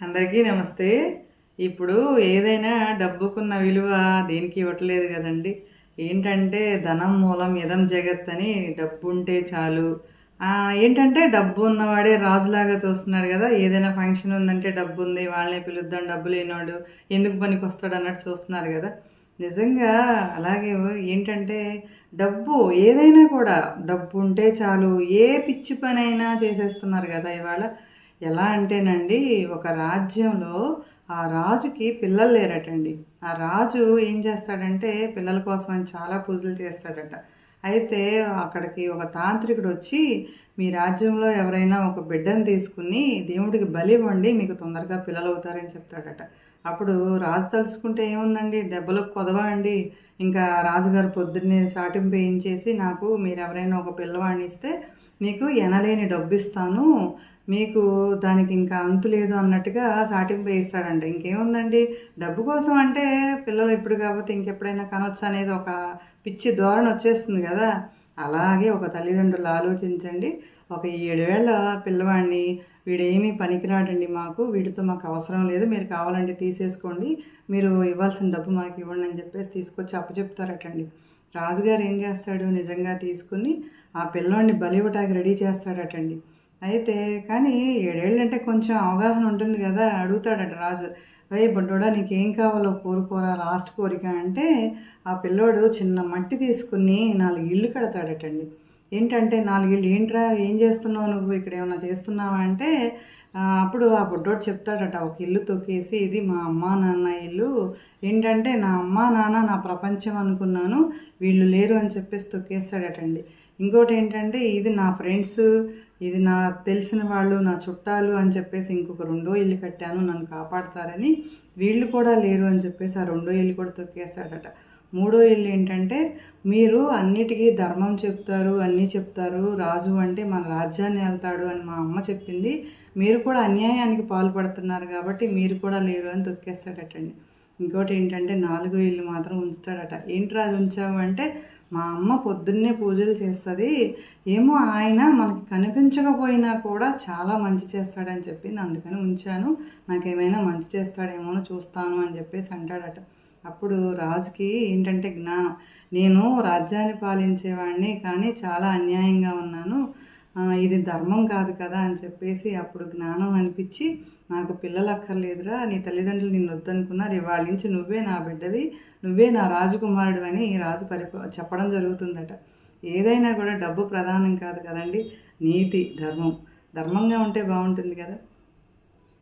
అందరికీ నమస్తే. ఇప్పుడు ఏదైనా డబ్బుకున్న విలువ దేనికి ఇవ్వట్లేదు గదండీ! ఏంటంటే ధనం మూలం ఇదం జగత్ అని డబ్బుంటే చాలు. ఏంటంటే డబ్బు ఉన్నవాడే రాజులాగా చూస్తున్నారు గదా! ఏదైనా ఫంక్షన్ ఉందంటే డబ్బుంది వాళ్ళనే పిలుద్దాం, డబ్బు లేనోడు ఎందుకు పనికొస్తాడు అన్నట్టు చూస్తున్నారు గదా! నిజంగా అలాగే ఏంటంటే డబ్బు ఏదైనా కూడా డబ్బుంటే చాలు ఏ పిచ్చి పనైనా చేసేస్తున్నారు గదా! ఇవాళ. ఎలా అంటేనండి, ఒక రాజ్యంలో ఆ రాజుకి పిల్లలు లేరటండి. ఆ రాజు ఏం చేస్తాడంటే, పిల్లల కోసం అని చాలా పూజలు చేస్తాడట. అయితే అక్కడికి ఒక తాంత్రికుడొచ్చి, "మీ రాజ్యంలో ఎవరైనా ఒక బిడ్డని తీసుకొని దేవుడికి బలివ్వండి, మీకు తొందరగా పిల్లలవుతారని" చెప్తాడట. అప్పుడు రాజు తలుచుకుంటే ఏముందండి, దెబ్బలకు కొదవా అండి. ఇంకా రాజుగారు పొద్దున్నే సాటింపు ఏయించేసి, "నాకు మీరెవరైనా ఒక పిల్లవాడిని ఇస్తే, మీకు ఎనలేని డబ్బిస్తాను. మీకు దానికి ఇంకా అంతు లేదు" అన్నట్టుగా సాటింపు వేయిస్తాడంట. ఇంకేముందండి, డబ్బు కోసం అంటే పిల్లలు ఇప్పుడు కాకపోతే ఇంకెప్పుడైనా కనొచ్చు అనేది ఒక పిచ్చి ధోరణి వచ్చేస్తుంది కదా! అలాగే ఒక తల్లిదండ్రులు ఆలోచించండి. ఒక 7 ఏళ్ల పిల్లవాడిని, "వీడేమీ పనికిరాడండి మాకు, వీడితో మాకు అవసరం లేదు, మీరు కావాలంటే తీసేసుకోండి, మీరు ఇవ్వాల్సిన డబ్బు మాకు ఇవ్వండి" అని చెప్పేసి తీసుకొచ్చి అప్పచెప్తారటండి. రాజుగారు ఏం చేస్తాడు, నిజంగా తీసుకుని ఆ పిల్లోడిని బలివ్వటానికి రెడీ చేస్తాడటండి. అయితే కానీ 7 ఏళ్ళంటే కొంచెం అవగాహన ఉంటుంది గదా! అడుగుతాడట రాజు. "ఒరేయ్ బుడ్డోడా, నీకేం కావాలో కోరుకోరా లాస్ట్ కోరిక" అంటే ఆ పిల్లోడు చిన్న మట్టి తీసుకొని 4 ఇళ్ళు కడతాడటండి. ఏంటంటే 4 ఇళ్ళు, "ఏంట్రా ఏం చేస్తున్నావు నువ్వు? ఇక్కడేమన్నా చేస్తున్నావా?" అంటే అప్పుడు ఆ బుడ్డోడు చెప్తాడట, "ఒక ఇల్లు తొక్కేసి ఇది మా అమ్మా నాన్న ఇల్లు. ఏంటంటే నా అమ్మా నాన్న నా ప్రపంచం అనుకున్నాను. వీళ్ళు లేరు" అని చెప్పేసి తొక్కేస్తాడటండి. ఇంకోటేంటంటే, "ఇది నా ఫ్రెండ్సు, ఇది నా తెలిసిన వాళ్ళు, నా చుట్టాలు" అని చెప్పేసి ఇంకొక రెండో ఇల్లు కట్టాను నన్ను కాపాడతారని. వీళ్ళు కూడా లేరు అని చెప్పేసి ఆ రెండో ఇల్లు కూడా తొక్కేస్తాడట. మూడో ఇల్లు ఏంటంటే, "మీరు అన్నిటికీ ధర్మం చెప్తారు, అన్నీ చెప్తారు. రాజు అంటే మన రాజ్యాన్ని ఏళ్తాడు అని మా అమ్మ చెప్పింది. మీరు కూడా అన్యాయానికి పాల్పడుతున్నారు కాబట్టి మీరు కూడా లేరు" అని తొక్కేస్తాడటండి. ఇంకోటేంటంటే, నాలుగో ఇల్లు మాత్రం ఉంచుతాడట. "ఏంట్రా అది ఉంచావు" అంటే, "మా అమ్మ పొద్దున్నే పూజలు చేస్తది. ఏమో ఆయన మనకి కనిపించకపోయినా కూడా చాలా మంచి చేస్తాడని చెప్పింది. అందుకని ఉంచాను. నాకేమైనా మంచి చేస్తాడేమో చూస్తాను" అని చెప్పేసి అంటాడట. అప్పుడు రాజుకి ఏంటంటే జ్ఞానం. "నేను రాజ్యాన్ని పాలించేవాడిని, కానీ చాలా అన్యాయంగా ఉన్నాను. ఇది ధర్మం కాదు కదా" అని చెప్పేసి అప్పుడు జ్ఞానం అనిపించి, "నాకు పిల్లలు అక్కర్లేదురా, నీ తల్లిదండ్రులు నిన్ను వద్దనుకున్నారు. ఇవాళ నుంచి నువ్వే నా బిడ్డవి, నువ్వే నా రాజకుమారుడు" అని రాజు చెప్పడం జరుగుతుందట. ఏదైనా కూడా డబ్బు ప్రధానం కాదు కదండి. నీతి, ధర్మం. ధర్మంగా ఉంటే బాగుంటుంది కదా.